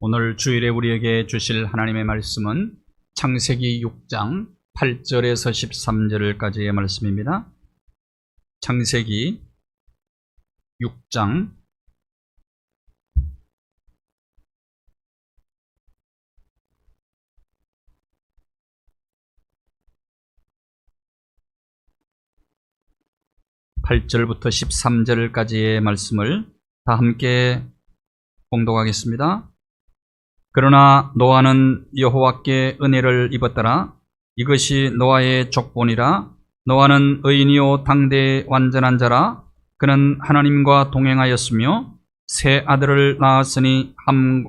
오늘 주일에 우리에게 주실 하나님의 말씀은 창세기 6장 8절에서 13절까지의 말씀입니다. 창세기 6장 8절부터 13절까지의 말씀을 다 함께 봉독하겠습니다. 그러나 노아는 여호와께 은혜를 입었더라. 이것이 노아의 족본이라. 노아는 의인이요 당대의 완전한 자라. 그는 하나님과 동행하였으며 세 아들을 낳았으니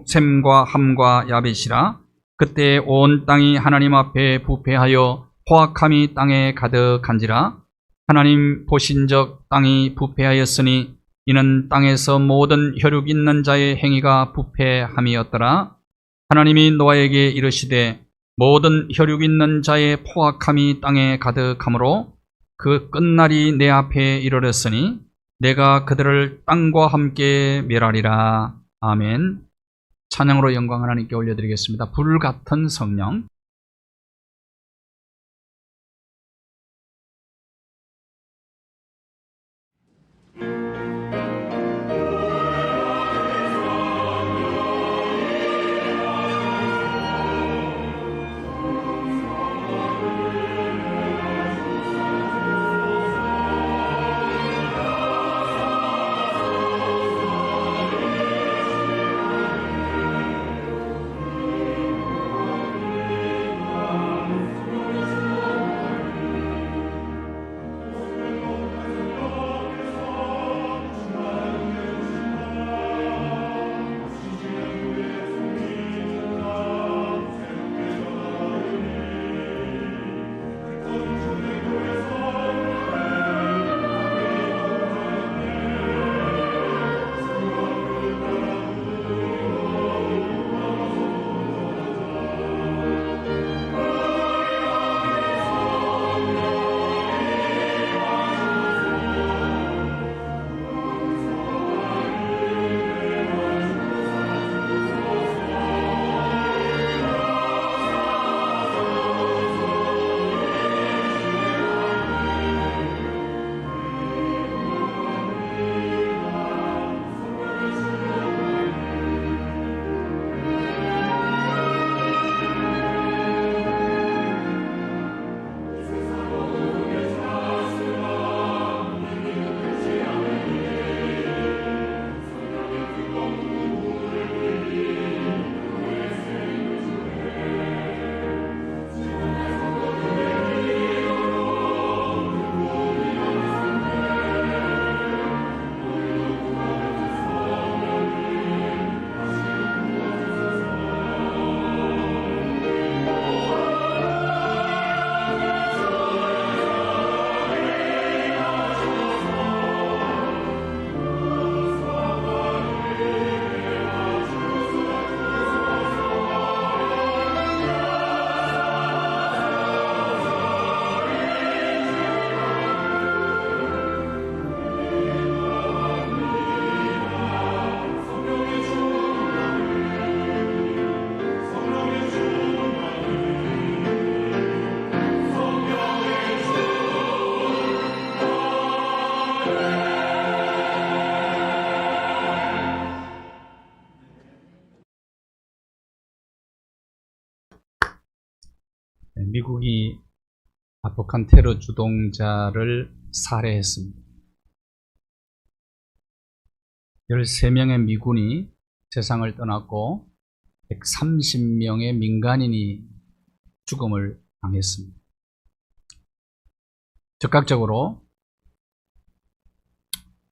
셈과 함과 야벳이라. 그때 온 땅이 하나님 앞에 부패하여 포악함이 땅에 가득한지라. 하나님 보신적 땅이 부패하였으니 이는 땅에서 모든 혈육 있는 자의 행위가 부패함이었더라. 하나님이 노아에게 이르시되 모든 혈육 있는 자의 포악함이 땅에 가득하므로 그 끝날이 내 앞에 이르렀으니 내가 그들을 땅과 함께 멸하리라. 아멘. 찬양으로 영광 하나님께 올려드리겠습니다. 불같은 성령. 미국이 아폭한 테러 주동자를 살해했습니다. 13명의 미군이 세상을 떠났고 130명의 민간인이 죽음을 당했습니다. 즉각적으로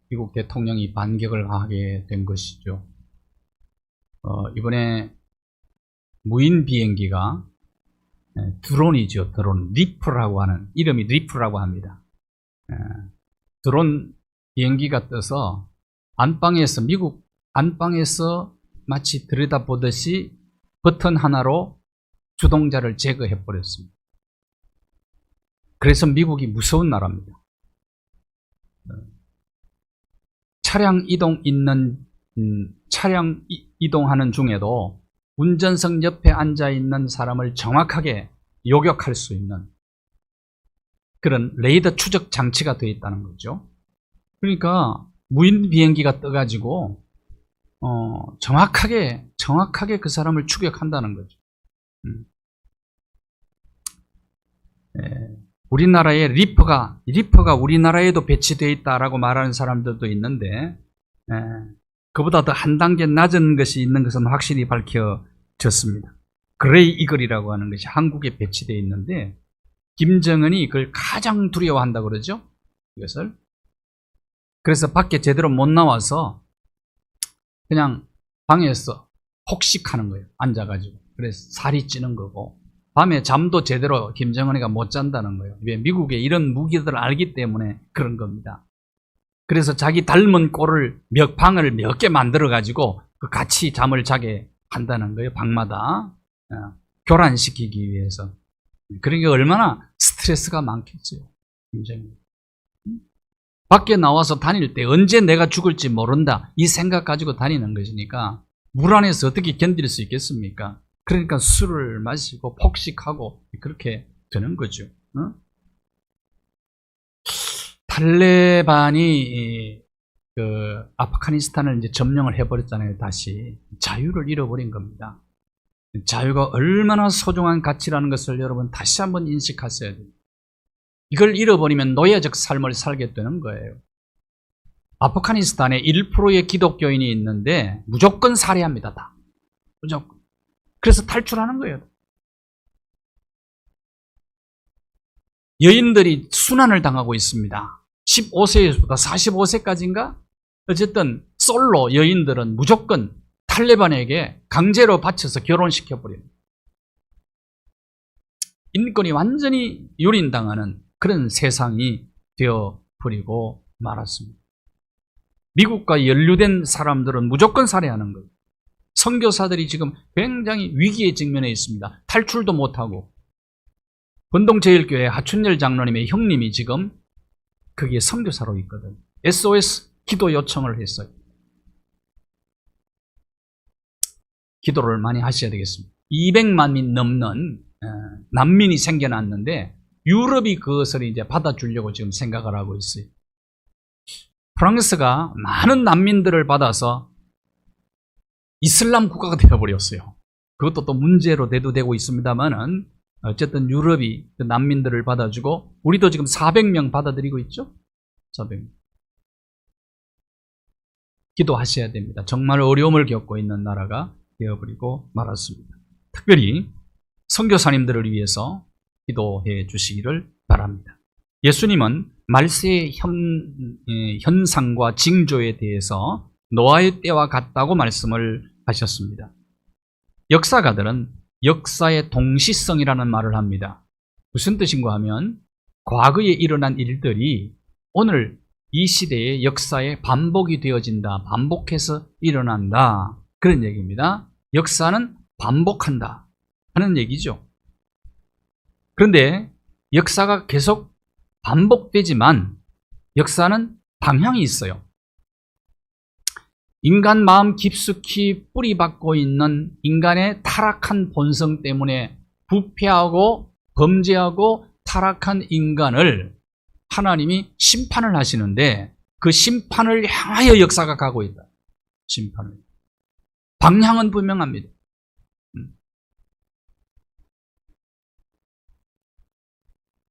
미국 대통령이 반격을 하게 된 것이죠. 이번에 무인 비행기가 드론이죠. 드론. 리프라고 하는, 이름이 리프라고 합니다. 드론 비행기가 떠서 안방에서, 미국 안방에서 마치 들여다보듯이 버튼 하나로 주동자를 제거해 버렸습니다. 그래서 미국이 무서운 나라입니다. 차량 이동하는 중에도 운전석 옆에 앉아있는 사람을 정확하게 요격할 수 있는 그런 레이더 추적 장치가 되어 있다는 거죠. 그러니까 무인 비행기가 떠가지고 정확하게 그 사람을 추격한다는 거죠. 우리나라에 리퍼가 우리나라에도 배치되어 있다라고 말하는 사람들도 있는데 그보다 더 한 단계 낮은 것이 있는 것은 확실히 밝혀졌습니다. 그레이 이글이라고 하는 것이 한국에 배치되어 있는데 김정은이 그걸 가장 두려워한다고 그러죠. 이것을. 그래서 밖에 제대로 못 나와서 그냥 방에서 혹식하는 거예요. 앉아가지고. 그래서 살이 찌는 거고 밤에 잠도 제대로 김정은이가 못 잔다는 거예요. 왜? 미국에 이런 무기들을 알기 때문에 그런 겁니다. 그래서 자기 닮은 꼴을 방을 몇 개 만들어가지고 같이 잠을 자게 한다는 거예요. 방마다. 교란시키기 위해서. 그러니까 얼마나 스트레스가 많겠어요. 김정은. 밖에 나와서 다닐 때 언제 내가 죽을지 모른다. 이 생각 가지고 다니는 것이니까 물 안에서 어떻게 견딜 수 있겠습니까? 그러니까 술을 마시고 폭식하고 그렇게 되는 거죠. 탈레반이 아프가니스탄을 이제 점령을 해버렸잖아요. 다시 자유를 잃어버린 겁니다. 자유가 얼마나 소중한 가치라는 것을 여러분 다시 한번 인식하셔야 돼요. 이걸 잃어버리면 노예적 삶을 살게 되는 거예요. 아프가니스탄에 1%의 기독교인이 있는데 무조건 살해합니다. 다. 무조건. 그래서 탈출하는 거예요. 여인들이 순환을 당하고 있습니다. 15세부터 45세까지인가? 어쨌든 솔로 여인들은 무조건 탈레반에게 강제로 바쳐서 결혼시켜버립니다. 인권이 완전히 유린당하는 그런 세상이 되어버리고 말았습니다. 미국과 연루된 사람들은 무조건 살해하는 거예요. 선교사들이 지금 굉장히 위기에 직면해 있습니다. 탈출도 못하고. 권동제일교회 하춘열 장로님의 형님이 지금 거기에 선교사로 있거든. SOS 기도 요청을 했어요. 기도를 많이 하셔야 되겠습니다. 200만이 넘는 난민이 생겨났는데 유럽이 그것을 이제 받아주려고 지금 생각을 하고 있어요. 프랑스가 많은 난민들을 받아서 이슬람 국가가 되어버렸어요. 그것도 또 문제로 대두되고 있습니다만은 어쨌든 유럽이 그 난민들을 받아주고 우리도 지금 400명 받아들이고 있죠. 400명. 기도하셔야 됩니다. 정말 어려움을 겪고 있는 나라가 되어버리고 말았습니다. 특별히 선교사님들을 위해서 기도해 주시기를 바랍니다. 예수님은 말세의 현상과 징조에 대해서 노아의 때와 같다고 말씀을 하셨습니다. 역사가들은 역사의 동시성이라는 말을 합니다. 무슨 뜻인가 하면 과거에 일어난 일들이 오늘 이 시대의 역사에 반복이 되어진다. 반복해서 일어난다. 그런 얘기입니다. 역사는 반복한다 하는 얘기죠. 그런데 역사가 계속 반복되지만 역사는 방향이 있어요. 인간 마음 깊숙이 뿌리박고 있는 인간의 타락한 본성 때문에 부패하고 범죄하고 타락한 인간을 하나님이 심판을 하시는데 그 심판을 향하여 역사가 가고 있다. 심판을. 방향은 분명합니다.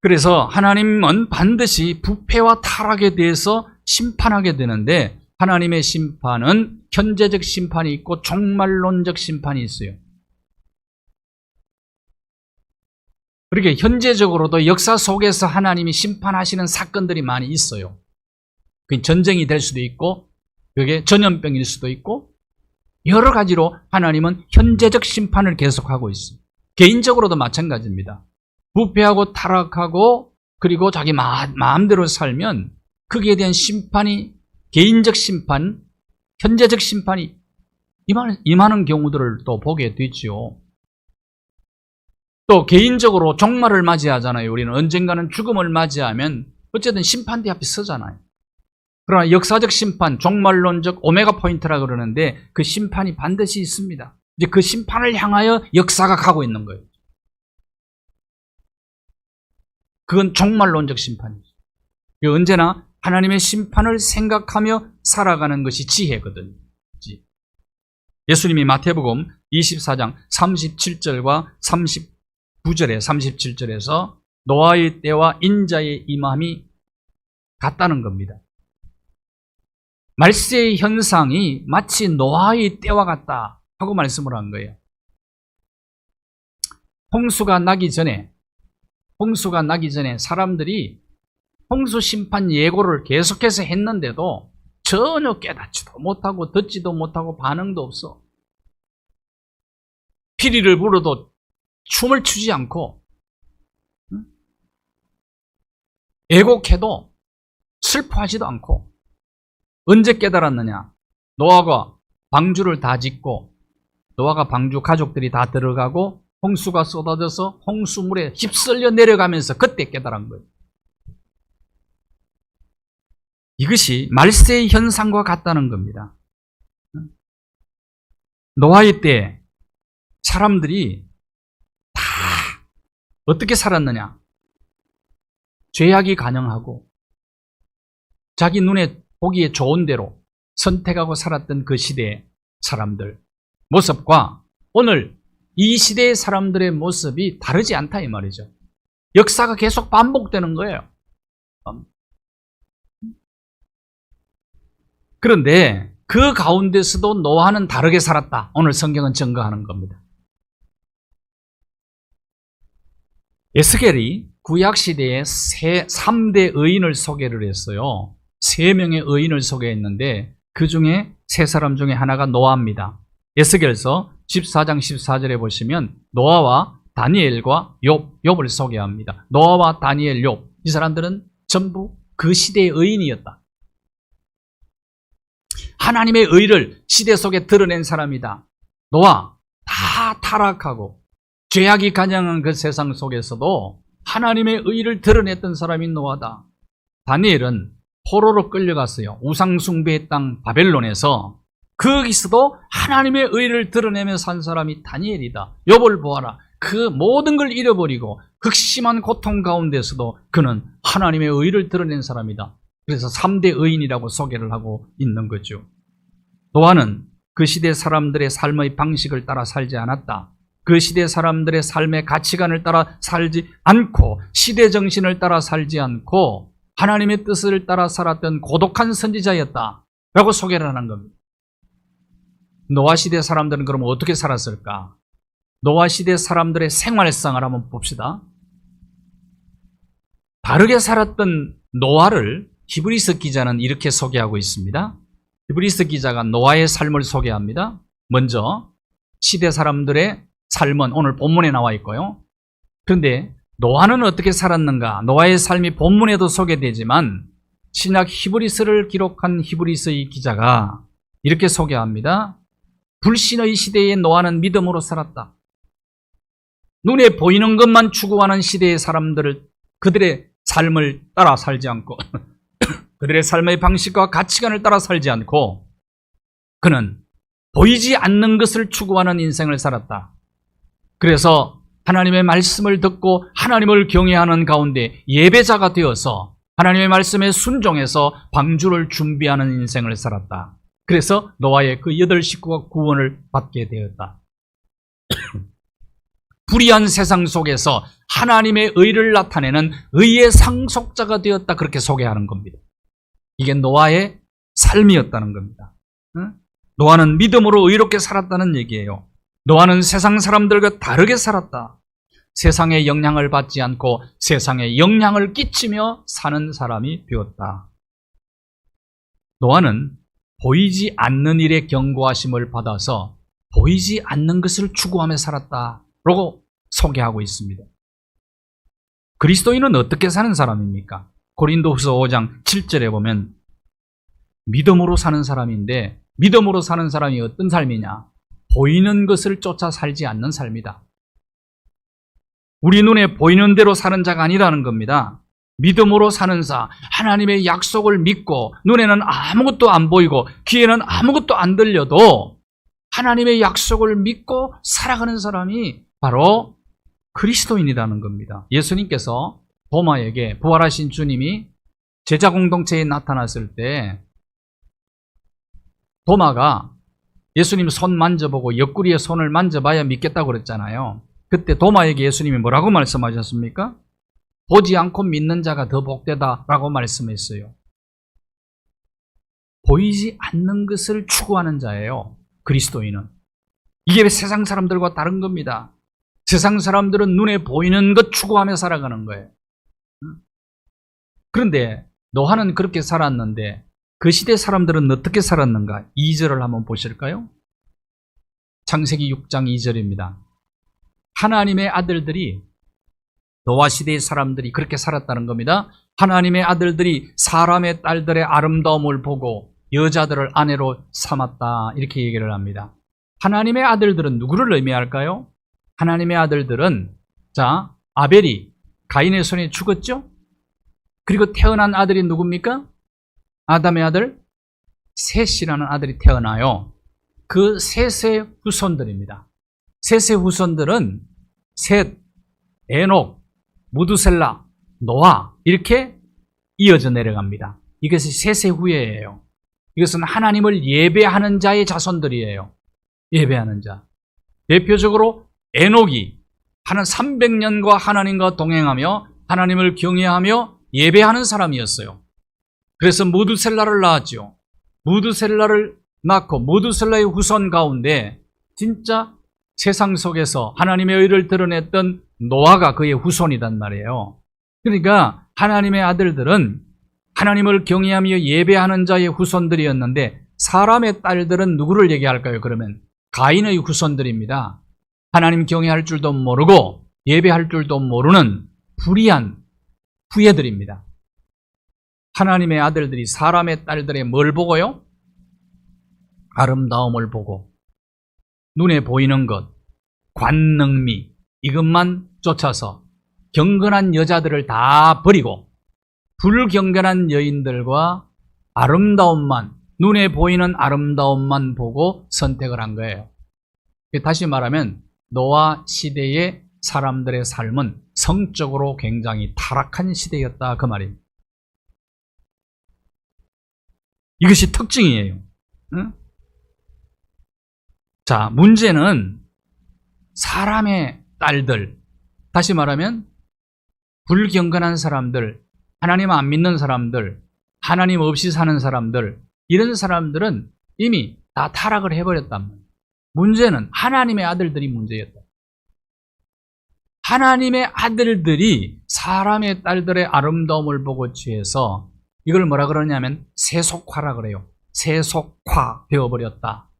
그래서 하나님은 반드시 부패와 타락에 대해서 심판하게 되는데 하나님의 심판은 현재적 심판이 있고 종말론적 심판이 있어요. 그렇게 현재적으로도 역사 속에서 하나님이 심판하시는 사건들이 많이 있어요. 그게 전쟁이 될 수도 있고 그게 전염병일 수도 있고 여러 가지로 하나님은 현재적 심판을 계속하고 있어요. 개인적으로도 마찬가지입니다. 부패하고 타락하고 그리고 자기 마음대로 살면 거기에 대한 심판이 개인적 심판, 현재적 심판이 임하는 경우들을 또 보게 되죠. 또 개인적으로 종말을 맞이하잖아요. 우리는 언젠가는 죽음을 맞이하면 어쨌든 심판대 앞에 서잖아요. 그러나 역사적 심판, 종말론적 오메가 포인트라 그러는데 그 심판이 반드시 있습니다. 이제 그 심판을 향하여 역사가 가고 있는 거예요. 그건 종말론적 심판이죠. 언제나 하나님의 심판을 생각하며 살아가는 것이 지혜거든요. 예수님이 마태복음 24장 37절과 39절에 37절에서 노아의 때와 인자의 임함이 같다는 겁니다. 말세의 현상이 마치 노아의 때와 같다 하고 말씀을 한 거예요. 홍수가 나기 전에 사람들이 홍수 심판 예고를 계속해서 했는데도 전혀 깨닫지도 못하고 듣지도 못하고 반응도 없어. 피리를 불어도 춤을 추지 않고, 애곡해도 슬퍼하지도 않고. 언제 깨달았느냐? 노아가 방주를 다 짓고, 노아가 방주 가족들이 다 들어가고 홍수가 쏟아져서 홍수물에 휩쓸려 내려가면서 그때 깨달은 거예요. 이것이 말세의 현상과 같다는 겁니다. 노아의 때 사람들이 다 어떻게 살았느냐? 죄악이 간영하고 자기 눈에 보기에 좋은 대로 선택하고 살았던 그 시대의 사람들 모습과 오늘 이 시대의 사람들의 모습이 다르지 않다 이 말이죠. 역사가 계속 반복되는 거예요. 그런데 그 가운데서도 노아는 다르게 살았다. 오늘 성경은 증거하는 겁니다. 에스겔이 구약시대에 3대 의인을 소개를 했어요. 3명의 의인을 소개했는데 그 중에 3사람 중에 하나가 노아입니다. 에스겔서 14장 14절에 보시면 노아와 다니엘과 욥을 소개합니다. 노아와 다니엘, 욥, 이 사람들은 전부 그 시대의 의인이었다. 하나님의 의를 시대 속에 드러낸 사람이다. 노아, 다 타락하고 죄악이 간영한 그 세상 속에서도 하나님의 의를 드러냈던 사람이 노아다. 다니엘은 포로로 끌려갔어요. 우상숭배의 땅 바벨론에서. 거기서도 하나님의 의를 드러내며 산 사람이 다니엘이다. 욥을 보아라. 그 모든 걸 잃어버리고 극심한 고통 가운데서도 그는 하나님의 의를 드러낸 사람이다. 그래서 3대 의인이라고 소개를 하고 있는 거죠. 노아는 그 시대 사람들의 삶의 방식을 따라 살지 않았다. 그 시대 사람들의 삶의 가치관을 따라 살지 않고 시대 정신을 따라 살지 않고 하나님의 뜻을 따라 살았던 고독한 선지자였다 라고 소개를 하는 겁니다. 노아 시대 사람들은 그럼 어떻게 살았을까? 노아 시대 사람들의 생활상을 한번 봅시다. 다르게 살았던 노아를 히브리서 기자는 이렇게 소개하고 있습니다. 히브리서 기자가 노아의 삶을 소개합니다. 먼저 시대 사람들의 삶은 오늘 본문에 나와 있고요. 그런데 노아는 어떻게 살았는가? 노아의 삶이 본문에도 소개되지만 신약 히브리서를 기록한 히브리서의 기자가 이렇게 소개합니다. 불신의 시대에 노아는 믿음으로 살았다. 눈에 보이는 것만 추구하는 시대의 사람들을 그들의 삶을 따라 살지 않고 그들의 삶의 방식과 가치관을 따라 살지 않고 그는 보이지 않는 것을 추구하는 인생을 살았다. 그래서 하나님의 말씀을 듣고 하나님을 경외하는 가운데 예배자가 되어서 하나님의 말씀에 순종해서 방주를 준비하는 인생을 살았다. 그래서 노아의 그 8식구가 구원을 받게 되었다. 불의한 세상 속에서 하나님의 의를 나타내는 의의 상속자가 되었다. 그렇게 소개하는 겁니다. 이게 노아의 삶이었다는 겁니다. 노아는 믿음으로 의롭게 살았다는 얘기예요. 노아는 세상 사람들과 다르게 살았다. 세상의 영향을 받지 않고 세상에 영향을 끼치며 사는 사람이 되었다. 노아는 보이지 않는 일에 경고하심을 받아서 보이지 않는 것을 추구하며 살았다라고 소개하고 있습니다. 그리스도인은 어떻게 사는 사람입니까? 고린도후서 5장 7절에 보면 믿음으로 사는 사람인데 믿음으로 사는 사람이 어떤 삶이냐? 보이는 것을 쫓아 살지 않는 삶이다. 우리 눈에 보이는 대로 사는 자가 아니라는 겁니다. 믿음으로 사는 자, 하나님의 약속을 믿고 눈에는 아무것도 안 보이고 귀에는 아무것도 안 들려도 하나님의 약속을 믿고 살아가는 사람이 바로 그리스도인이라는 겁니다. 예수님께서 도마에게 부활하신 주님이 제자 공동체에 나타났을 때 도마가 예수님 손 만져보고 옆구리에 손을 만져봐야 믿겠다고 그랬잖아요. 그때 도마에게 예수님이 뭐라고 말씀하셨습니까? 보지 않고 믿는 자가 더 복되다라고 말씀했어요. 보이지 않는 것을 추구하는 자예요. 그리스도인은. 이게 세상 사람들과 다른 겁니다. 세상 사람들은 눈에 보이는 것 추구하며 살아가는 거예요. 그런데 노아는 그렇게 살았는데 그 시대 사람들은 어떻게 살았는가? 2절을 한번 보실까요? 창세기 6장 2절입니다. 하나님의 아들들이, 노아 시대의 사람들이 그렇게 살았다는 겁니다. 하나님의 아들들이 사람의 딸들의 아름다움을 보고 여자들을 아내로 삼았다, 이렇게 얘기를 합니다. 하나님의 아들들은 누구를 의미할까요? 하나님의 아들들은, 자, 아벨이 가인의 손에 죽었죠? 그리고 태어난 아들이 누굽니까? 아담의 아들 셋이라는 아들이 태어나요. 그 셋의 후손들입니다. 셋의 후손들은 셋, 에녹, 무두셀라, 노아, 이렇게 이어져 내려갑니다. 이것이 셋의 후예예요. 이것은 하나님을 예배하는 자의 자손들이에요. 예배하는 자. 대표적으로 에녹이 한 300년과 하나님과 동행하며 하나님을 경외하며 예배하는 사람이었어요. 그래서 무두셀라를 낳았죠. 무두셀라를 낳고 무두셀라의 후손 가운데 진짜 세상 속에서 하나님의 의를 드러냈던 노아가 그의 후손이란 말이에요. 그러니까 하나님의 아들들은 하나님을 경외하며 예배하는 자의 후손들이었는데 사람의 딸들은 누구를 얘기할까요? 그러면 가인의 후손들입니다. 하나님 경외할 줄도 모르고 예배할 줄도 모르는 불의한 후예들입니다. 하나님의 아들들이 사람의 딸들의 뭘 보고요? 아름다움을 보고 눈에 보이는 것, 관능미, 이것만 쫓아서 경건한 여자들을 다 버리고 불경건한 여인들과 아름다움만, 눈에 보이는 아름다움만 보고 선택을 한 거예요. 다시 말하면 노아 시대의 사람들의 삶은 성적으로 굉장히 타락한 시대였다, 그 말입니다. 이것이 특징이에요. 응? 자, 문제는 사람의 딸들, 다시 말하면 불경건한 사람들, 하나님 안 믿는 사람들, 하나님 없이 사는 사람들, 이런 사람들은 이미 다 타락을 해버렸단 말이에요. 문제는 하나님의 아들들이 문제였다. 하나님의 아들들이 사람의 딸들의 아름다움을 보고 취해서 이걸 뭐라 그러냐면 세속화라 그래요. 세속화 되어버렸다.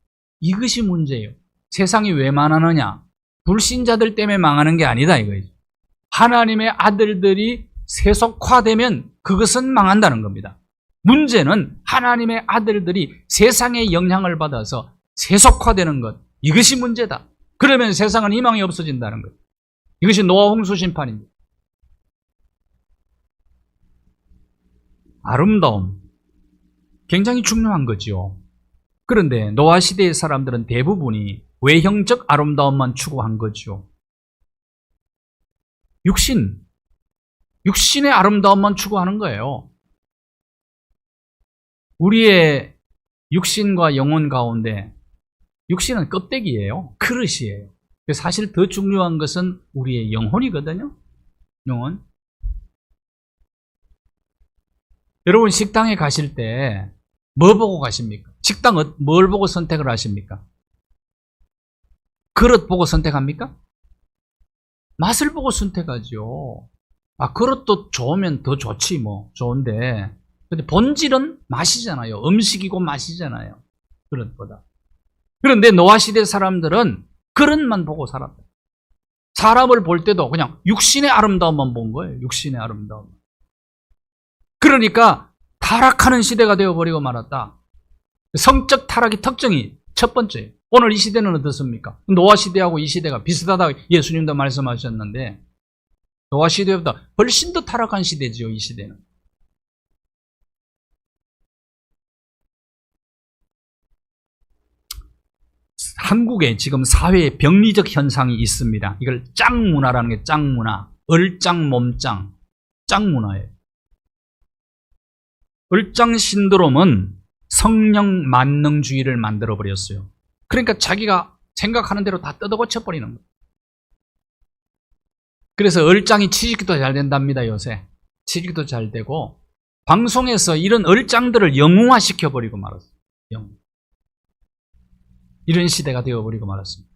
이것이 문제예요. 세상이 왜 망하느냐? 불신자들 때문에 망하는 게 아니다 이거죠. 하나님의 아들들이 세속화되면 그것은 망한다는 겁니다. 문제는 하나님의 아들들이 세상의 영향을 받아서 세속화되는 것, 이것이 문제다. 그러면 세상은 희망이 없어진다는 것. 이것이 노아 홍수 심판입니다. 아름다움, 굉장히 중요한 거죠. 그런데 노아 시대의 사람들은 대부분이 외형적 아름다움만 추구한 거죠. 육신의 아름다움만 추구하는 거예요. 우리의 육신과 영혼 가운데 육신은 껍데기예요. 그릇이에요. 사실 더 중요한 것은 우리의 영혼이거든요. 영혼. 여러분 식당에 가실 때 뭐 보고 가십니까? 식당 뭘 보고 선택을 하십니까? 그릇 보고 선택합니까? 맛을 보고 선택하죠. 그릇도 좋으면 더 좋지 뭐. 좋은데 근데 본질은 맛이잖아요. 음식이고 맛이잖아요. 그릇보다. 그런데 노아 시대 사람들은 그릇만 보고 살았다. 사람을 볼 때도 그냥 육신의 아름다움만 본 거예요. 육신의 아름다움. 그러니까 타락하는 시대가 되어버리고 말았다. 성적 타락의 특징이 첫 번째. 오늘 이 시대는 어떻습니까? 노아 시대하고 이 시대가 비슷하다고 예수님도 말씀하셨는데 노아 시대보다 훨씬 더 타락한 시대지요. 이 시대는. 한국에 지금 사회에 병리적 현상이 있습니다. 이걸 짱문화라는 게 짱문화. 얼짱, 몸짱. 짱문화예요. 얼짱 신드롬은 성령 만능주의를 만들어버렸어요. 그러니까 자기가 생각하는 대로 다 뜯어고쳐버리는 거예요. 그래서 얼짱이 취직도 잘 된답니다, 요새. 취직도 잘 되고, 방송에서 이런 얼짱들을 영웅화시켜버리고 말았어요. 영웅. 이런 시대가 되어버리고 말았습니다.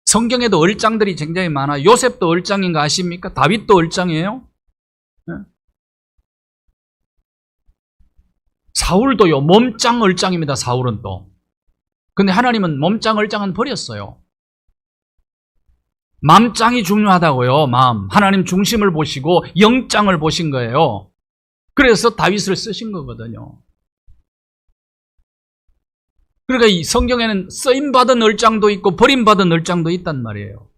성경에도 얼짱들이 굉장히 많아요. 요셉도 얼짱인 거 아십니까? 다윗도 얼짱이에요. 네? 사울도요, 몸짱 얼짱입니다, 사울은 또. 근데 하나님은 몸짱 얼짱은 버렸어요. 마음짱이 중요하다고요, 마음. 하나님 중심을 보시고 영짱을 보신 거예요. 그래서 다윗을 쓰신 거거든요. 그러니까 이 성경에는 쓰임받은 얼짱도 있고 버림받은 얼짱도 있단 말이에요.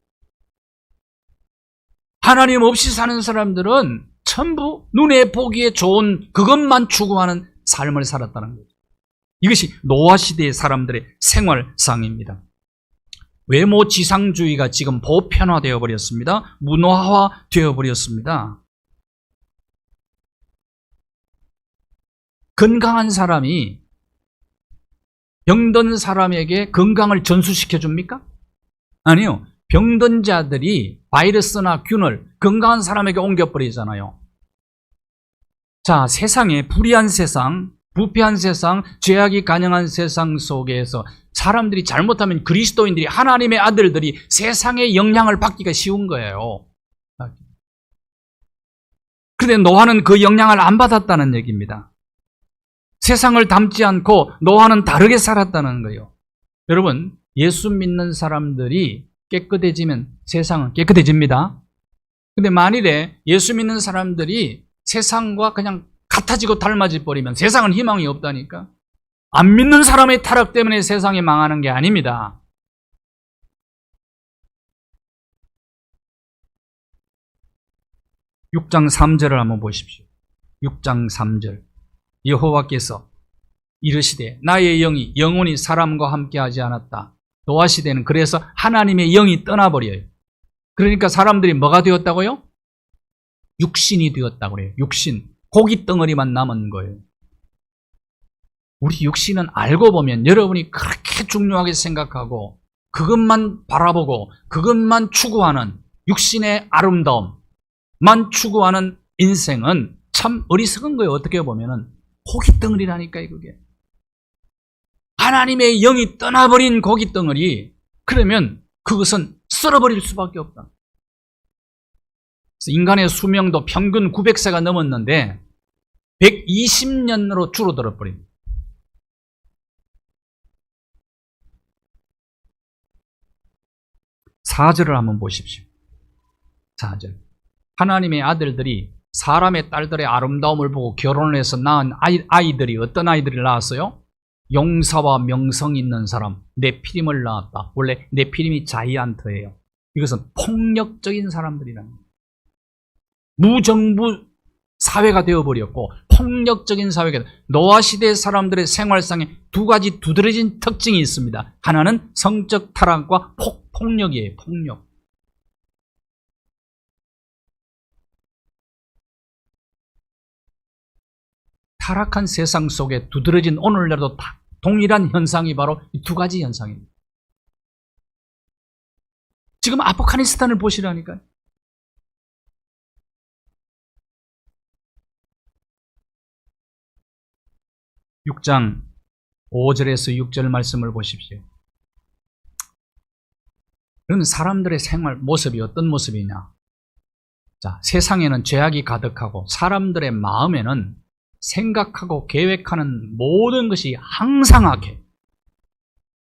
하나님 없이 사는 사람들은 전부 눈에 보기에 좋은 그것만 추구하는 삶을 살았다는 거죠. 이것이 노아 시대의 사람들의 생활상입니다. 외모 지상주의가 지금 보편화되어 버렸습니다. 문화화 되어 버렸습니다. 건강한 사람이 병든 사람에게 건강을 전수시켜 줍니까? 아니요. 병든 자들이 바이러스나 균을 건강한 사람에게 옮겨버리잖아요. 자, 세상에 불의한 세상, 부패한 세상, 죄악이 가능한 세상 속에서 사람들이 잘못하면 그리스도인들이, 하나님의 아들들이 세상의 영향을 받기가 쉬운 거예요. 그런데 노아는 그 영향을 안 받았다는 얘기입니다. 세상을 닮지 않고 노아는 다르게 살았다는 거예요. 여러분, 예수 믿는 사람들이 깨끗해지면 세상은 깨끗해집니다. 근데 만일에 예수 믿는 사람들이 세상과 그냥 같아지고 닮아져 버리면 세상은 희망이 없다니까. 안 믿는 사람의 타락 때문에 세상이 망하는 게 아닙니다. 육 장 3절을 한번 보십시오. 6장 3절. 여호와께서 이르시되 나의 영이 영원히 사람과 함께 하지 않았다. 노아 시대는 그래서 하나님의 영이 떠나버려요. 그러니까 사람들이 뭐가 되었다고요? 육신이 되었다고 그래요. 육신. 고기 덩어리만 남은 거예요. 우리 육신은 알고 보면 여러분이 그렇게 중요하게 생각하고 그것만 바라보고 그것만 추구하는 육신의 아름다움만 추구하는 인생은 참 어리석은 거예요. 어떻게 보면은 고기 덩어리라니까요, 그게. 하나님의 영이 떠나버린 고기 덩어리, 그러면 그것은 썰어버릴 수밖에 없다. 인간의 수명도 평균 900세가 넘었는데 120년으로 줄어들어 버립니다. 사절을 한번 보십시오. 4절. 하나님의 아들들이 사람의 딸들의 아름다움을 보고 결혼을 해서 낳은 아이들이 어떤 아이들이 낳았어요? 용사와 명성 있는 사람, 네피림을 낳았다. 원래 네피림이 자이안트예요. 이것은 폭력적인 사람들이라는 거예요. 무정부 사회가 되어버렸고 폭력적인 사회가 되어, 노아 시대 사람들의 생활상에 두 가지 두드러진 특징이 있습니다. 하나는 성적 타락과 폭력이에요. 폭력. 타락한 세상 속에 두드러진 오늘날도 동일한 현상이 바로 이 두 가지 현상입니다. 지금 아프가니스탄을 보시라니까요. 육 장 5절에서 6절 말씀을 보십시오. 그러면 사람들의 생활 모습이 어떤 모습이냐? 자, 세상에는 죄악이 가득하고 사람들의 마음에는 생각하고 계획하는 모든 것이 항상 악해.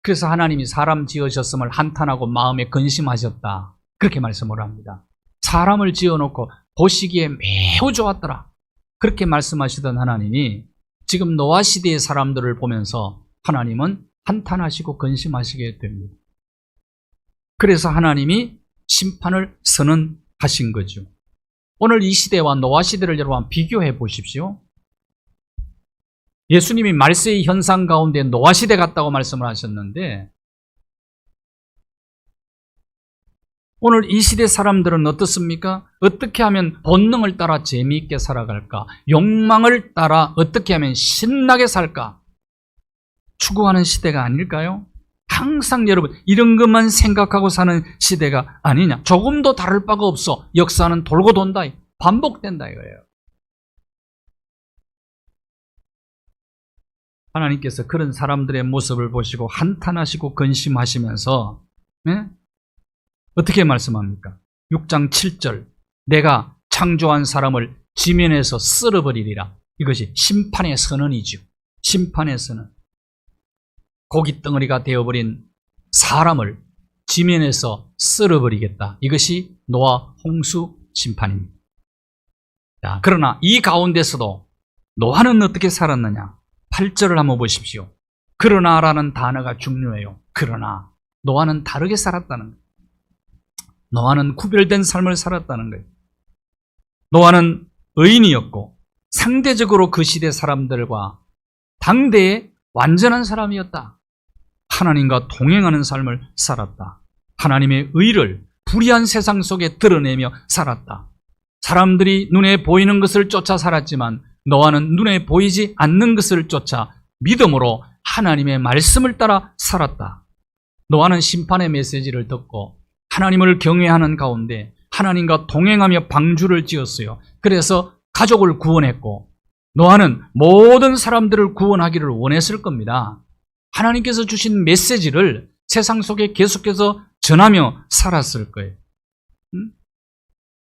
그래서 하나님이 사람 지으셨음을 한탄하고 마음에 근심하셨다. 그렇게 말씀을 합니다. 사람을 지어놓고 보시기에 매우 좋았더라. 그렇게 말씀하시던 하나님이 지금 노아 시대의 사람들을 보면서 하나님은 한탄하시고 근심하시게 됩니다. 그래서 하나님이 심판을 선언하신 거죠. 오늘 이 시대와 노아 시대를 여러분 비교해 보십시오. 예수님이 말세의 현상 가운데 노아시대 같다고 말씀을 하셨는데 오늘 이 시대 사람들은 어떻습니까? 어떻게 하면 본능을 따라 재미있게 살아갈까? 욕망을 따라 어떻게 하면 신나게 살까? 추구하는 시대가 아닐까요? 항상 여러분 이런 것만 생각하고 사는 시대가 아니냐. 조금도 다를 바가 없어. 역사는 돌고 돈다. 반복된다 이거예요. 하나님께서 그런 사람들의 모습을 보시고 한탄하시고 근심하시면서 어떻게 말씀합니까? 6장 7절 내가 창조한 사람을 지면에서 쓸어버리리라. 이것이 심판의 선언이죠. 심판의 선언. 고깃덩어리가 되어버린 사람을 지면에서 쓸어버리겠다. 이것이 노아 홍수 심판입니다. 자, 그러나 이 가운데서도 노아는 어떻게 살았느냐? 8절을 한번 보십시오. 그러나라는 단어가 중요해요. 그러나 노아는 다르게 살았다는 거예요. 노아는 구별된 삶을 살았다는 거예요. 노아는 의인이었고 상대적으로 그 시대 사람들과 당대의 완전한 사람이었다. 하나님과 동행하는 삶을 살았다. 하나님의 의를 불의한 세상 속에 드러내며 살았다. 사람들이 눈에 보이는 것을 쫓아 살았지만 노아는 눈에 보이지 않는 것을 쫓아 믿음으로 하나님의 말씀을 따라 살았다. 노아는 심판의 메시지를 듣고 하나님을 경외하는 가운데 하나님과 동행하며 방주를 지었어요. 그래서 가족을 구원했고 노아는 모든 사람들을 구원하기를 원했을 겁니다. 하나님께서 주신 메시지를 세상 속에 계속해서 전하며 살았을 거예요.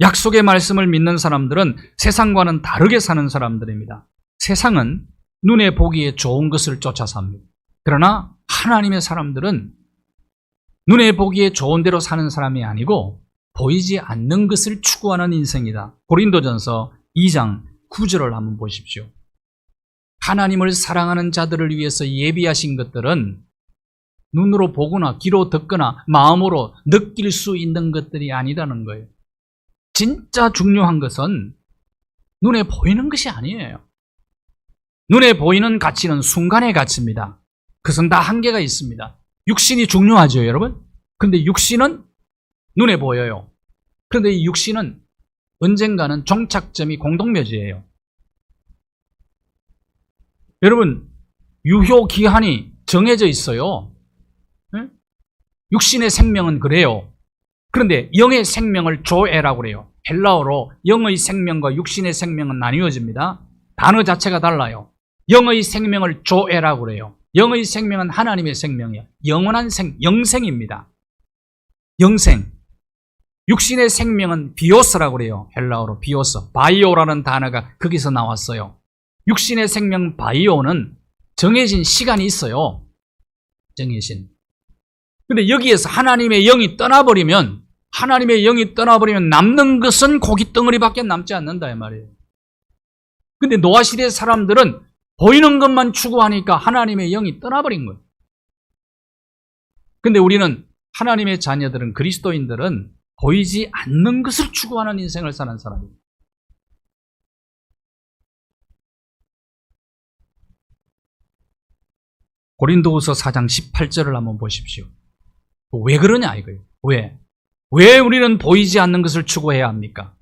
약속의 말씀을 믿는 사람들은 세상과는 다르게 사는 사람들입니다. 세상은 눈에 보기에 좋은 것을 쫓아 삽니다. 그러나 하나님의 사람들은 눈에 보기에 좋은 대로 사는 사람이 아니고 보이지 않는 것을 추구하는 인생이다. 고린도전서 2장 9절을 한번 보십시오. 하나님을 사랑하는 자들을 위해서 예비하신 것들은 눈으로 보거나 귀로 듣거나 마음으로 느낄 수 있는 것들이 아니라는 거예요. 진짜 중요한 것은 눈에 보이는 것이 아니에요. 눈에 보이는 가치는 순간의 가치입니다. 그것은 다 한계가 있습니다. 육신이 중요하죠, 여러분? 그런데 육신은 눈에 보여요. 그런데 이 육신은 언젠가는 종착점이 공동묘지예요. 여러분, 유효기한이 정해져 있어요. 네? 육신의 생명은 그래요. 그런데 영의 생명을 조에라고 그래요. 헬라어로 영의 생명과 육신의 생명은 나뉘어집니다. 단어 자체가 달라요. 영의 생명을 조에라고 그래요. 영의 생명은 하나님의 생명이에요. 영원한 영생입니다. 영생. 육신의 생명은 비오스라고 그래요. 헬라어로 비오스. 바이오라는 단어가 거기서 나왔어요. 육신의 생명 바이오는 정해진 시간이 있어요. 정해진. 근데 여기에서 하나님의 영이 떠나버리면 남는 것은 고깃덩어리밖에 남지 않는다 이 말이에요. 근데 노아시대 사람들은 보이는 것만 추구하니까 하나님의 영이 떠나버린 거예요. 근데 우리는 하나님의 자녀들은 그리스도인들은 보이지 않는 것을 추구하는 인생을 사는 사람입니다. 고린도후서 4장 18절을 한번 보십시오. 왜 그러냐 이거예요. 왜 우리는 보이지 않는 것을 추구해야 합니까?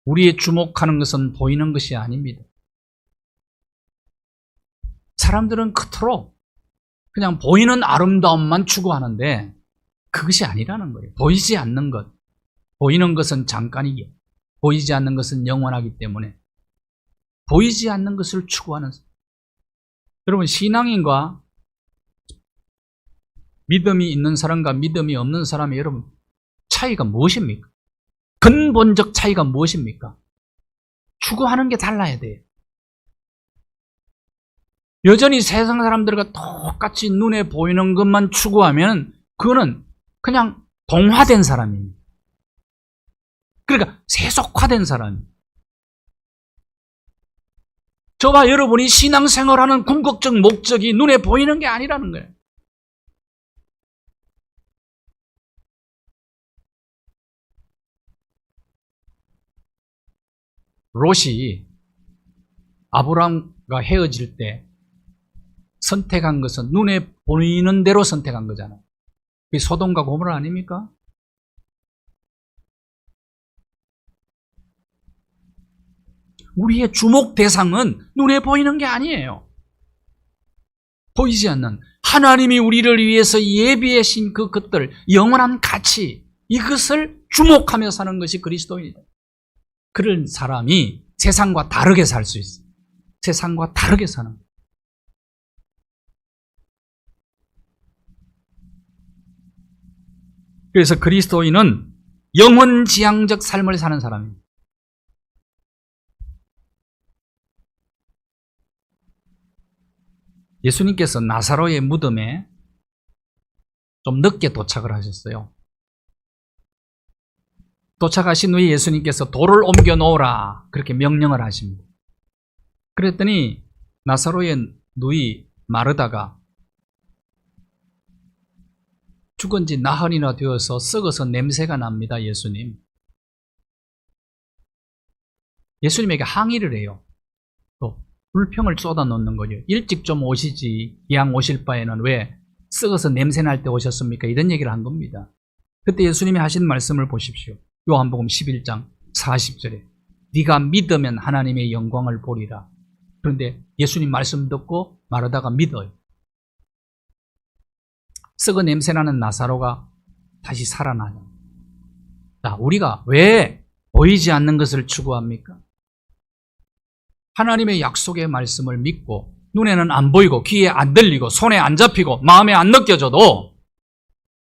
우리의 주목하는 것은 보이는 것이 아닙니다. 사람들은 그토록 그냥 보이는 아름다움만 추구하는데 그것이 아니라는 거예요. 보이지 않는 것. 보이는 것은 잠깐이기에 보이지 않는 것은 영원하기 때문에 보이지 않는 것을 추구하는 여러분, 신앙인과 믿음이 있는 사람과 믿음이 없는 사람이 여러분 차이가 무엇입니까? 근본적 차이가 무엇입니까? 추구하는 게 달라야 돼요. 여전히 세상 사람들과 똑같이 눈에 보이는 것만 추구하면 그거는 그냥 동화된 사람입니다. 그러니까 세속화된 사람입니다. 저와 여러분이 신앙생활하는 궁극적 목적이 눈에 보이는 게 아니라는 거예요. 롯이 아브라함 헤어질 때 선택한 것은 눈에 보이는 대로 선택한 거잖아요. 그게 소돔과 고모라 아닙니까? 우리의 주목 대상은 눈에 보이는 게 아니에요. 보이지 않는 하나님이 우리를 위해서 예비하신 그것들, 영원한 가치, 이것을 주목하며 사는 것이 그리스도인이다. 그런 사람이 세상과 다르게 살 수 있어요. 세상과 다르게 사는 거예요. 그래서 그리스도인은 영원지향적 삶을 사는 사람입니다. 예수님께서 나사로의 무덤에 좀 늦게 도착을 하셨어요. 도착하신 후에 예수님께서 돌을 옮겨 놓으라 그렇게 명령을 하십니다. 그랬더니 나사로의 누이 마르다가 죽은 지 나흘이나 되어서 썩어서 냄새가 납니다. 예수님에게 항의를 해요. 또 불평을 쏟아놓는 거죠. 일찍 좀 오시지, 기왕 오실 바에는 왜 썩어서 냄새 날 때 오셨습니까? 이런 얘기를 한 겁니다. 그때 예수님이 하신 말씀을 보십시오. 요한복음 11장 40절에 네가 믿으면 하나님의 영광을 보리라. 그런데 예수님 말씀 듣고 마르다가 믿어요. 썩어 냄새나는 나사로가 다시 살아나요. 자, 우리가 왜 보이지 않는 것을 추구합니까? 하나님의 약속의 말씀을 믿고 눈에는 안 보이고 귀에 안 들리고 손에 안 잡히고 마음에 안 느껴져도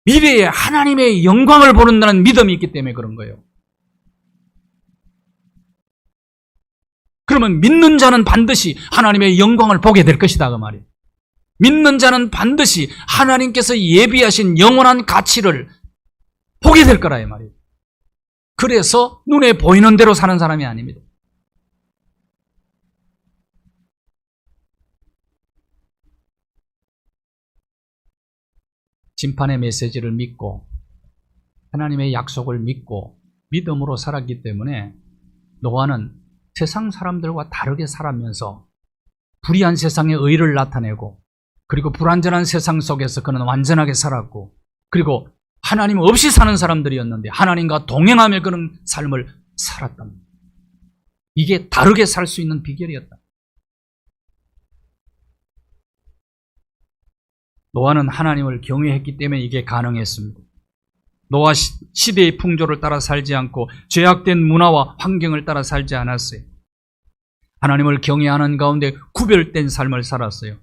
미래에 하나님의 영광을 보는다는 믿음이 있기 때문에 그런 거예요. 그러면 믿는 자는 반드시 하나님의 영광을 보게 될 것이다 그 말이에요. 믿는 자는 반드시 하나님께서 예비하신 영원한 가치를 보게 될 거라 이 말이에요. 그래서 눈에 보이는 대로 사는 사람이 아닙니다. 심판의 메시지를 믿고 하나님의 약속을 믿고 믿음으로 살았기 때문에 노아는 세상 사람들과 다르게 살아면서 불의한 세상의 의를 나타내고 그리고 불완전한 세상 속에서 그는 완전하게 살았고 그리고 하나님 없이 사는 사람들이었는데 하나님과 동행하며 그런 삶을 살았답니다. 이게 다르게 살 수 있는 비결이었다. 노아는 하나님을 경외했기 때문에 이게 가능했습니다. 노아 시대의 풍조를 따라 살지 않고 죄악된 문화와 환경을 따라 살지 않았어요. 하나님을 경외하는 가운데 구별된 삶을 살았어요.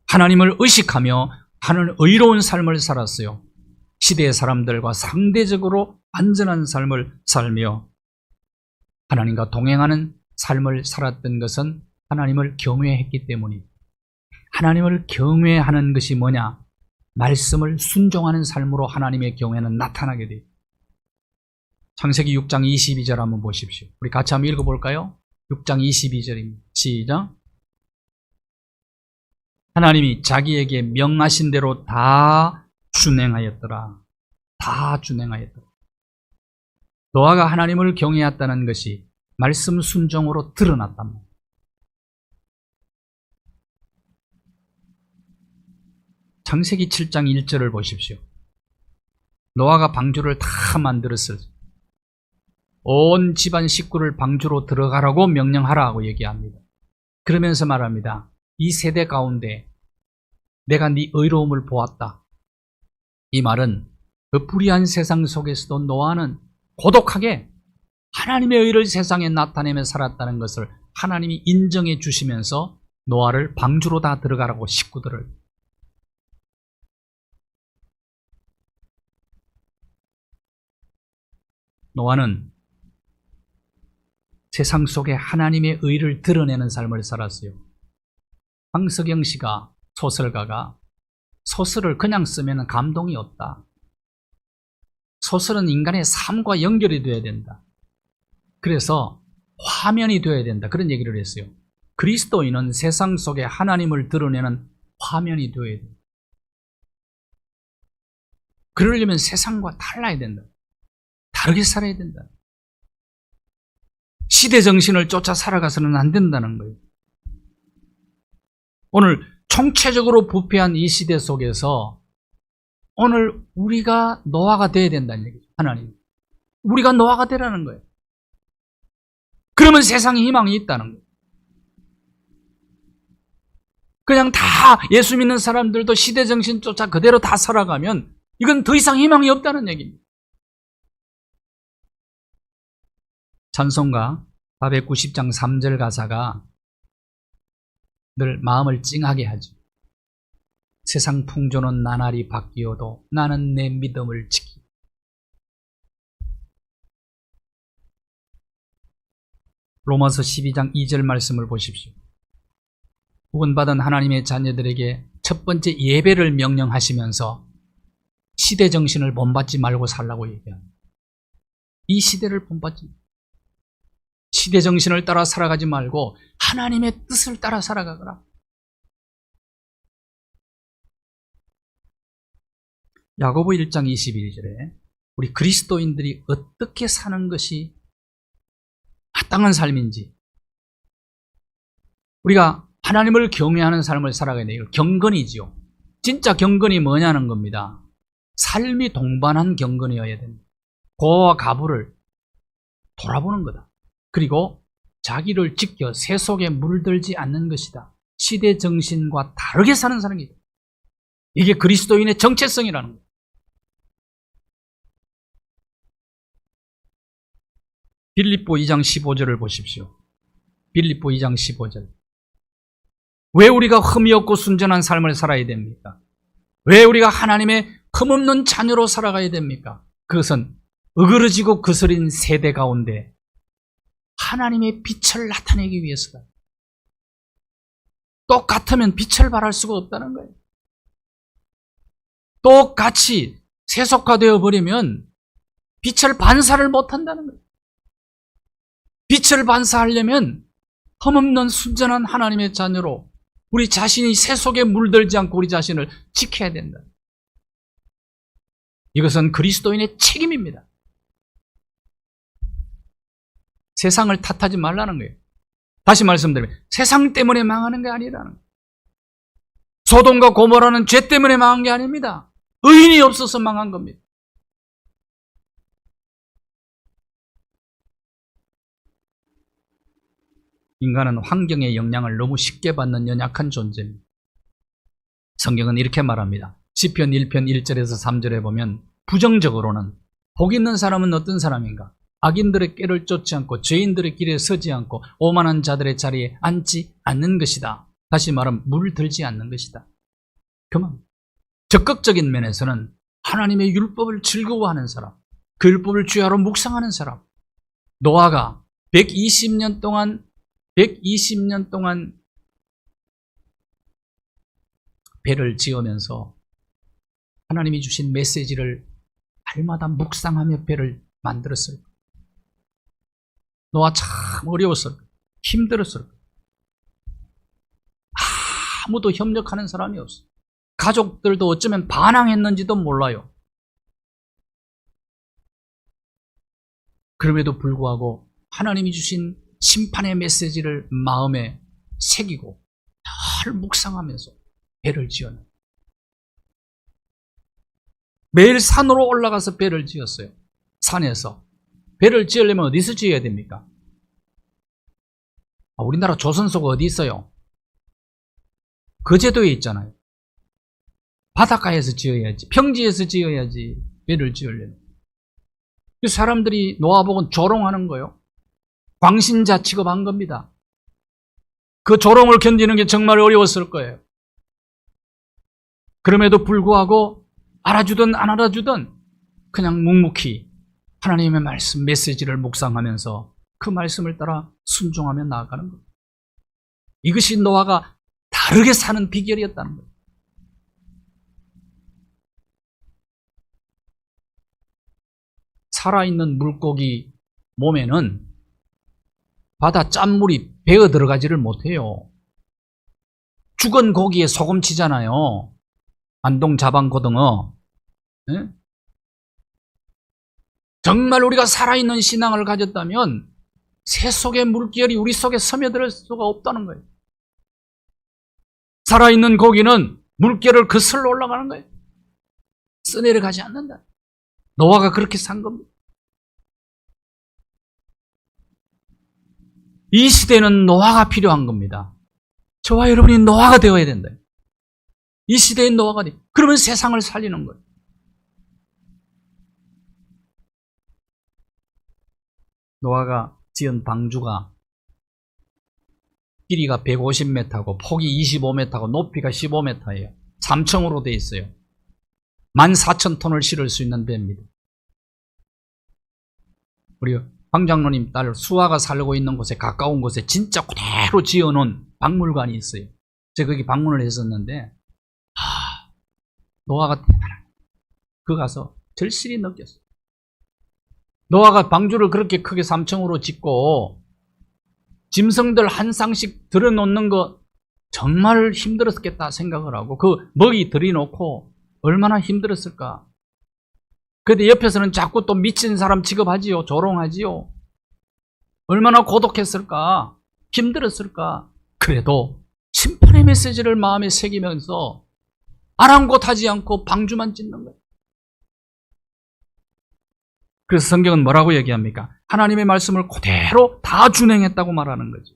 하나님을 의식하며 하는 의로운 삶을 살았어요. 시대의 사람들과 상대적으로 안전한 삶을 살며 하나님과 동행하는 삶을 살았던 것은 하나님을 경외했기 때문입니다. 하나님을 경외하는 것이 뭐냐? 말씀을 순종하는 삶으로 하나님의 경외는 나타나게 돼요. 창세기 6장 22절 한번 보십시오. 우리 같이 한번 읽어볼까요? 6장 22절입니다. 시작. 하나님이 자기에게 명하신 대로 다 준행하였더라. 다 준행하였더라. 노아가 하나님을 경외했다는 것이 말씀 순종으로 드러났단 말이에요. 창세기 7장 1절을 보십시오. 노아가 방주를 다 만들었을 때 온 집안 식구를 방주로 들어가라고 명령하라고 얘기합니다. 그러면서 말합니다. 이 세대 가운데 내가 네 의로움을 보았다. 이 말은 그 불의한 세상 속에서도 노아는 고독하게 하나님의 의를 세상에 나타내며 살았다는 것을 하나님이 인정해 주시면서 노아를 방주로 다 들어가라고 식구들을 노아는 세상 속에 하나님의 의를 드러내는 삶을 살았어요. 황석영 씨가 소설가가 소설을 그냥 쓰면 감동이 없다. 소설은 인간의 삶과 연결이 되어야 된다. 그래서 화면이 되어야 된다. 그런 얘기를 했어요. 그리스도인은 세상 속에 하나님을 드러내는 화면이 되어야 된다. 그러려면 세상과 달라야 된다. 다르게 살아야 된다. 시대 정신을 쫓아 살아가서는 안 된다는 거예요. 오늘 총체적으로 부패한 이 시대 속에서 오늘 우리가 노아가 돼야 된다는 얘기죠. 하나님. 우리가 노아가 되라는 거예요. 그러면 세상에 희망이 있다는 거예요. 그냥 다 예수 믿는 사람들도 시대 정신 쫓아 그대로 다 살아가면 이건 더 이상 희망이 없다는 얘기입니다. 찬송가 490장 3절 가사가 늘 마음을 찡하게 하죠. 세상 풍조는 나날이 바뀌어도 나는 내 믿음을 지키. 로마서 12장 2절 말씀을 보십시오. 구원받은 하나님의 자녀들에게 첫 번째 예배를 명령하시면서 시대 정신을 본받지 말고 살라고 얘기합니다. 이 시대를 본받지 말고 시대 정신을 따라 살아가지 말고 하나님의 뜻을 따라 살아가거라. 야고보 1장 21절에 우리 그리스도인들이 어떻게 사는 것이 마땅한 삶인지, 우리가 하나님을 경외하는 삶을 살아가야 돼요. 경건이지요. 진짜 경건이 뭐냐는 겁니다. 삶이 동반한 경건이어야 됩니다. 고와 가부를 돌아보는 거다. 그리고 자기를 지켜 새 속에 물들지 않는 것이다. 시대 정신과 다르게 사는 사람이다. 이게 그리스도인의 정체성이라는 거예요. 빌립보 2장 15절을 보십시오. 빌립보 2장 15절. 왜 우리가 흠이 없고 순전한 삶을 살아야 됩니까? 왜 우리가 하나님의 흠없는 자녀로 살아가야 됩니까? 그것은 어그러지고 거스린 세대 가운데 하나님의 빛을 나타내기 위해서다. 똑같으면 빛을 발할 수가 없다는 거예요. 똑같이 세속화되어 버리면 빛을 반사를 못한다는 거예요. 빛을 반사하려면 흠없는 순전한 하나님의 자녀로 우리 자신이 세속에 물들지 않고 우리 자신을 지켜야 된다. 이것은 그리스도인의 책임입니다. 세상을 탓하지 말라는 거예요. 다시 말씀드리면 세상 때문에 망하는 게 아니라는 거예요. 소돔과 고모라는 죄 때문에 망한 게 아닙니다. 의인이 없어서 망한 겁니다. 인간은 환경의 영향을 너무 쉽게 받는 연약한 존재입니다. 성경은 이렇게 말합니다. 시편 1편 1절에서 3절에 보면 부정적으로는 복 있는 사람은 어떤 사람인가? 악인들의 꾀를 쫓지 않고 죄인들의 길에 서지 않고 오만한 자들의 자리에 앉지 않는 것이다. 다시 말하면 물들지 않는 것이다. 그만. 적극적인 면에서는 하나님의 율법을 즐거워하는 사람, 그 율법을 주야로 묵상하는 사람. 노아가 120년 동안 배를 지으면서 하나님이 주신 메시지를 날마다 묵상하며 배를 만들었어요. 노아 참 어려웠어요. 힘들었어요. 아무도 협력하는 사람이 없어요. 가족들도 어쩌면 반항했는지도 몰라요. 그럼에도 불구하고 하나님이 주신 심판의 메시지를 마음에 새기고 늘 묵상하면서 배를 지었어요. 매일 산으로 올라가서 배를 지었어요. 산에서. 배를 지으려면 어디서 지어야 됩니까? 우리나라 조선소가 어디 있어요? 거제도에 있잖아요. 바닷가에서 지어야지. 평지에서 지어야지. 배를 지으려면. 사람들이 노아복은 조롱하는 거예요. 광신자 취급한 겁니다. 그 조롱을 견디는 게 정말 어려웠을 거예요. 그럼에도 불구하고 알아주든 안 알아주든 그냥 묵묵히 하나님의 말씀, 메시지를 묵상하면서 그 말씀을 따라 순종하며 나아가는 거예요. 이것이 노아가 다르게 사는 비결이었다는 거예요. 살아있는 물고기 몸에는 바다 짠물이 배어 들어가지를 못해요. 죽은 고기에 소금 치잖아요. 안동 자방고등어. 네? 정말 우리가 살아있는 신앙을 가졌다면 새 속의 물결이 우리 속에 스며들 수가 없다는 거예요. 살아있는 고기는 물결을 거슬러 올라가는 거예요. 써내려가지 않는다. 노아가 그렇게 산 겁니다. 이 시대는 노아가 필요한 겁니다. 저와 여러분이 노아가 되어야 된다. 이 시대의 노아가 돼. 그러면 세상을 살리는 거예요. 노아가 지은 방주가 길이가 150m고 폭이 25m고 높이가 15m예요. 3층으로 되어 있어요. 14,000톤을 실을 수 있는 배입니다. 우리 황 장로님 딸 수아가 살고 있는 곳에 가까운 곳에 진짜 그대로 지어놓은 박물관이 있어요. 제가 거기 방문을 했었는데 노아가 대단한 그 가서 절실히 느꼈어요. 노아가 방주를 그렇게 크게 3층으로 짓고 짐승들 한 쌍씩 들여놓는 거 정말 힘들었겠다 생각을 하고 그 먹이 들여놓고 얼마나 힘들었을까. 그런데 옆에서는 자꾸 또 미친 사람 취급하지요. 조롱하지요. 얼마나 고독했을까. 힘들었을까. 그래도 심판의 메시지를 마음에 새기면서 아랑곳하지 않고 방주만 짓는 거예요. 그래서 성경은 뭐라고 얘기합니까? 하나님의 말씀을 그대로 다 준행했다고 말하는 거죠.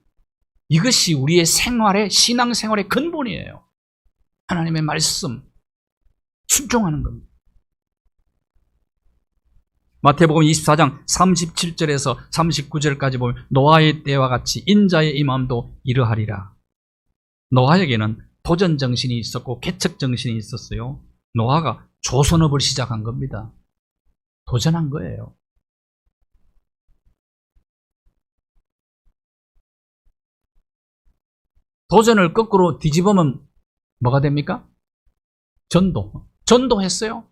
이것이 우리의 생활의 신앙생활의 근본이에요. 하나님의 말씀 순종하는 겁니다. 마태복음 24장 37절에서 39절까지 보면 노아의 때와 같이 인자의 임함도 이러하리라. 노아에게는 도전 정신이 있었고 개척 정신이 있었어요. 노아가 조선업을 시작한 겁니다. 도전한 거예요. 도전을 거꾸로 뒤집으면 뭐가 됩니까? 전도했어요.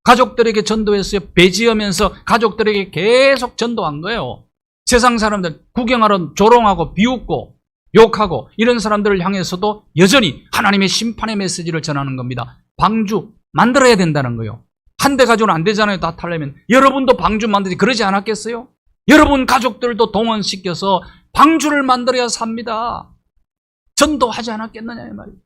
가족들에게 전도했어요. 배 지으면서 가족들에게 계속 전도한 거예요. 세상 사람들 구경하러 조롱하고 비웃고 욕하고 이런 사람들을 향해서도 여전히 하나님의 심판의 메시지를 전하는 겁니다. 방주 만들어야 된다는 거예요. 한 대 가지고는 안 되잖아요. 다 타려면. 여러분도 방주 만들지 그러지 않았겠어요? 여러분 가족들도 동원시켜서 방주를 만들어야 삽니다. 전도하지 않았겠느냐 이 말이에요.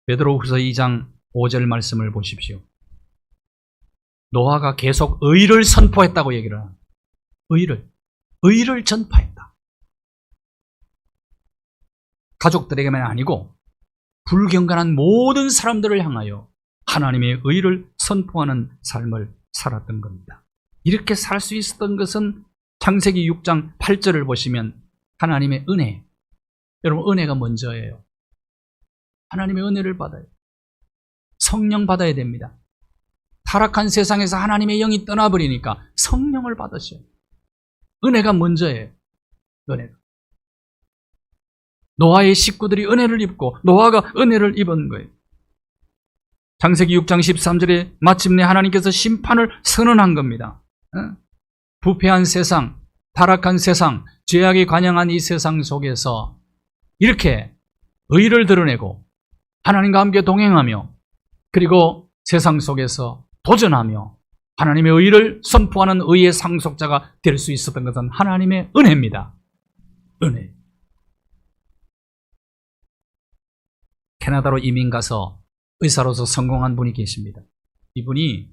베드로후서 2장 5절 말씀을 보십시오. 노아가 계속 의를 선포했다고 얘기를 합니다. 의를 전파했다. 가족들에게만 아니고 불경건한 모든 사람들을 향하여 하나님의 의를 선포하는 삶을 살았던 겁니다. 이렇게 살 수 있었던 것은 창세기 6장 8절을 보시면 하나님의 은혜, 여러분 은혜가 먼저예요. 하나님의 은혜를 받아요. 성령 받아야 됩니다. 타락한 세상에서 하나님의 영이 떠나버리니까 성령을 받으셔요. 은혜가 먼저예요. 은혜가. 노아의 식구들이 은혜를 입고 노아가 은혜를 입은 거예요. 창세기 6장 13절에 마침내 하나님께서 심판을 선언한 겁니다. 부패한 세상, 타락한 세상, 죄악이 관영한 이 세상 속에서 이렇게 의를 드러내고 하나님과 함께 동행하며 그리고 세상 속에서 도전하며 하나님의 의를 선포하는 의의 상속자가 될 수 있었던 것은 하나님의 은혜입니다. 은혜. 캐나다로 이민 가서 의사로서 성공한 분이 계십니다. 이분이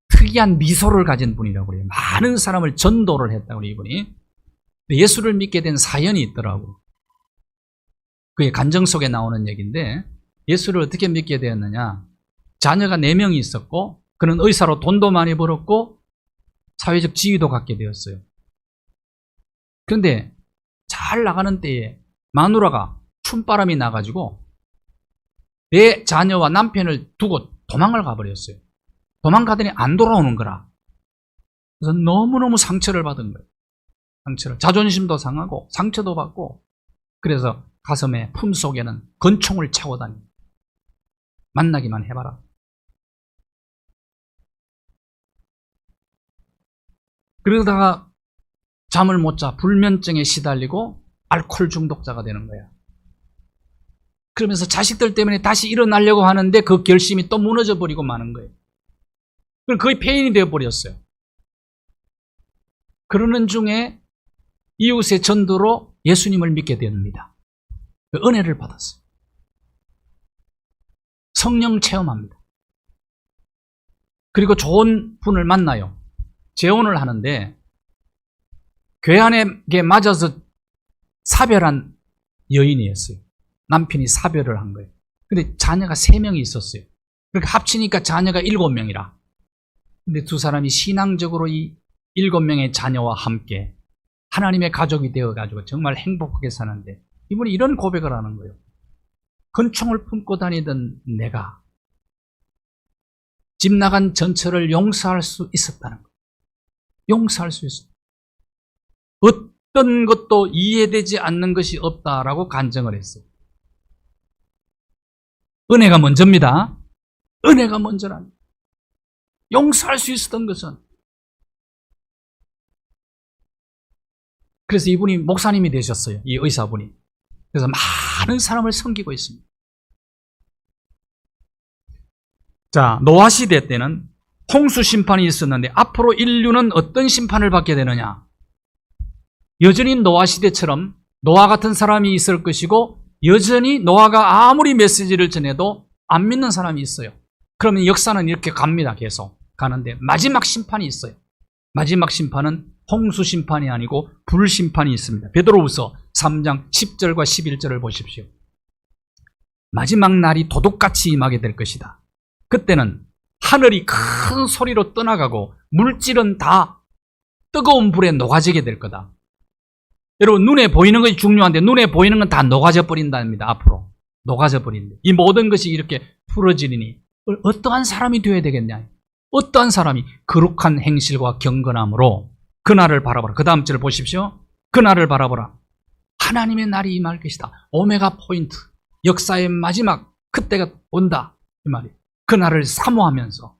특이한 미소를 가진 분이라고 그래요. 많은 사람을 전도를 했다고 그래요, 이분이. 예수를 믿게 된 사연이 있더라고요. 그의 간증 속에 나오는 얘기인데 예수를 어떻게 믿게 되었느냐. 자녀가 4명이 있었고 그는 의사로 돈도 많이 벌었고 사회적 지위도 갖게 되었어요. 그런데 잘 나가는 때에 마누라가 춤바람이 나가지고 내 자녀와 남편을 두고 도망을 가버렸어요. 도망가더니 안 돌아오는 거라. 그래서 너무너무 상처를 받은 거예요. 상처를. 자존심도 상하고 상처도 받고 그래서 가슴에 품속에는 권총을 차고 다니. 만나기만 해봐라. 그러다가 잠을 못 자 불면증에 시달리고 알코올 중독자가 되는 거야. 그러면서 자식들 때문에 다시 일어나려고 하는데 그 결심이 또 무너져 버리고 마는 거예요. 그럼 거의 폐인이 되어버렸어요. 그러는 중에 이웃의 전도로 예수님을 믿게 됩니다. 그 은혜를 받았어요. 성령 체험합니다. 그리고 좋은 분을 만나요. 재혼을 하는데 교회 안에 맞아서 사별한 여인이었어요. 남편이 사별을 한 거예요. 근데 자녀가 3명이 있었어요. 그렇게 합치니까 자녀가 7명이라. 근데 두 사람이 신앙적으로 이 7명의 자녀와 함께 하나님의 가족이 되어가지고 정말 행복하게 사는데 이분이 이런 고백을 하는 거예요. 권총을 품고 다니던 내가 집 나간 전처를 용서할 수 있었다는 거예요. 용서할 수 있었다. 어떤 것도 이해되지 않는 것이 없다라고 간증을 했어요. 은혜가 먼저입니다. 은혜가 먼저랍니다. 용서할 수 있었던 것은. 그래서 이분이 목사님이 되셨어요. 이 의사분이. 그래서 많은 사람을 섬기고 있습니다. 자, 노아 시대 때는 홍수 심판이 있었는데 앞으로 인류는 어떤 심판을 받게 되느냐? 여전히 노아 시대처럼 노아 같은 사람이 있을 것이고 여전히 노아가 아무리 메시지를 전해도 안 믿는 사람이 있어요. 그러면 역사는 이렇게 갑니다. 계속 가는데 마지막 심판이 있어요. 마지막 심판은 홍수 심판이 아니고 불 심판이 있습니다. 베드로후서 3장 10절과 11절을 보십시오. 마지막 날이 도둑같이 임하게 될 것이다. 그때는 하늘이 큰 소리로 떠나가고 물질은 다 뜨거운 불에 녹아지게 될 거다. 여러분, 눈에 보이는 것이 중요한데 눈에 보이는 건 다 녹아져 버린답니다. 앞으로 녹아져 버린다. 이 모든 것이 이렇게 풀어지리니 어떠한 사람이 되어야 되겠냐? 어떠한 사람이 거룩한 행실과 경건함으로 그날을 바라보라. 그 다음 절을 보십시오. 그날을 바라보라. 하나님의 날이 임할 것이다. 오메가 포인트. 역사의 마지막 그때가 온다. 이 말이에요. 그날을 사모하면서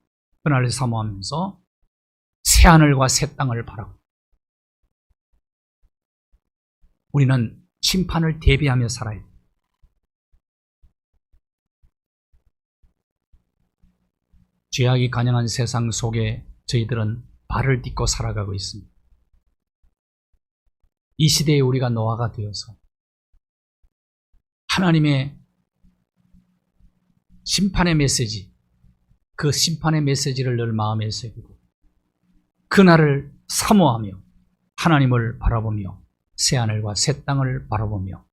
새하늘과 새 땅을 바라고 우리는 심판을 대비하며 살아야 돼요. 죄악이 간영한 세상 속에 저희들은 발을 딛고 살아가고 있습니다. 이 시대에 우리가 노아가 되어서 하나님의 심판의 메시지, 그 심판의 메시지를 늘 마음에 새기고 그날을 사모하며 하나님을 바라보며 새하늘과 새 땅을 바라보며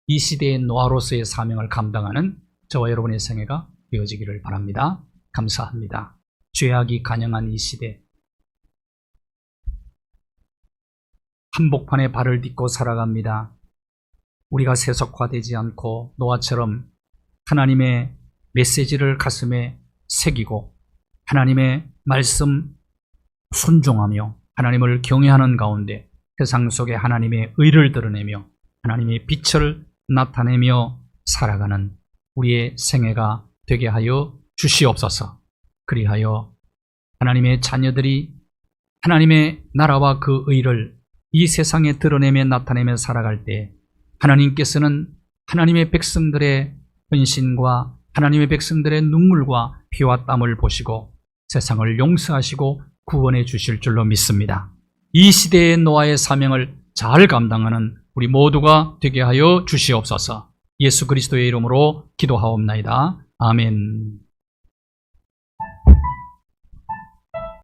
이 시대의 노아로서의 사명을 감당하는 저와 여러분의 생애가 되어지기를 바랍니다. 감사합니다. 죄악이 간영한 이 시대, 한복판에 발을 딛고 살아갑니다. 우리가 세속화되지 않고 노아처럼 하나님의 메시지를 가슴에 새기고 하나님의 말씀 순종하며 하나님을 경외하는 가운데 세상 속에 하나님의 의를 드러내며 하나님의 빛을 나타내며 살아가는 우리의 생애가 되게 하여 주시옵소서. 그리하여 하나님의 자녀들이 하나님의 나라와 그 의를 이 세상에 드러내며 나타내며 살아갈 때 하나님께서는 하나님의 백성들의 헌신과 하나님의 백성들의 눈물과 피와 땀을 보시고 세상을 용서하시고 구원해 주실 줄로 믿습니다. 이 시대의 노아의 사명을 잘 감당하는 우리 모두가 되게 하여 주시옵소서. 예수 그리스도의 이름으로 기도하옵나이다. 아멘.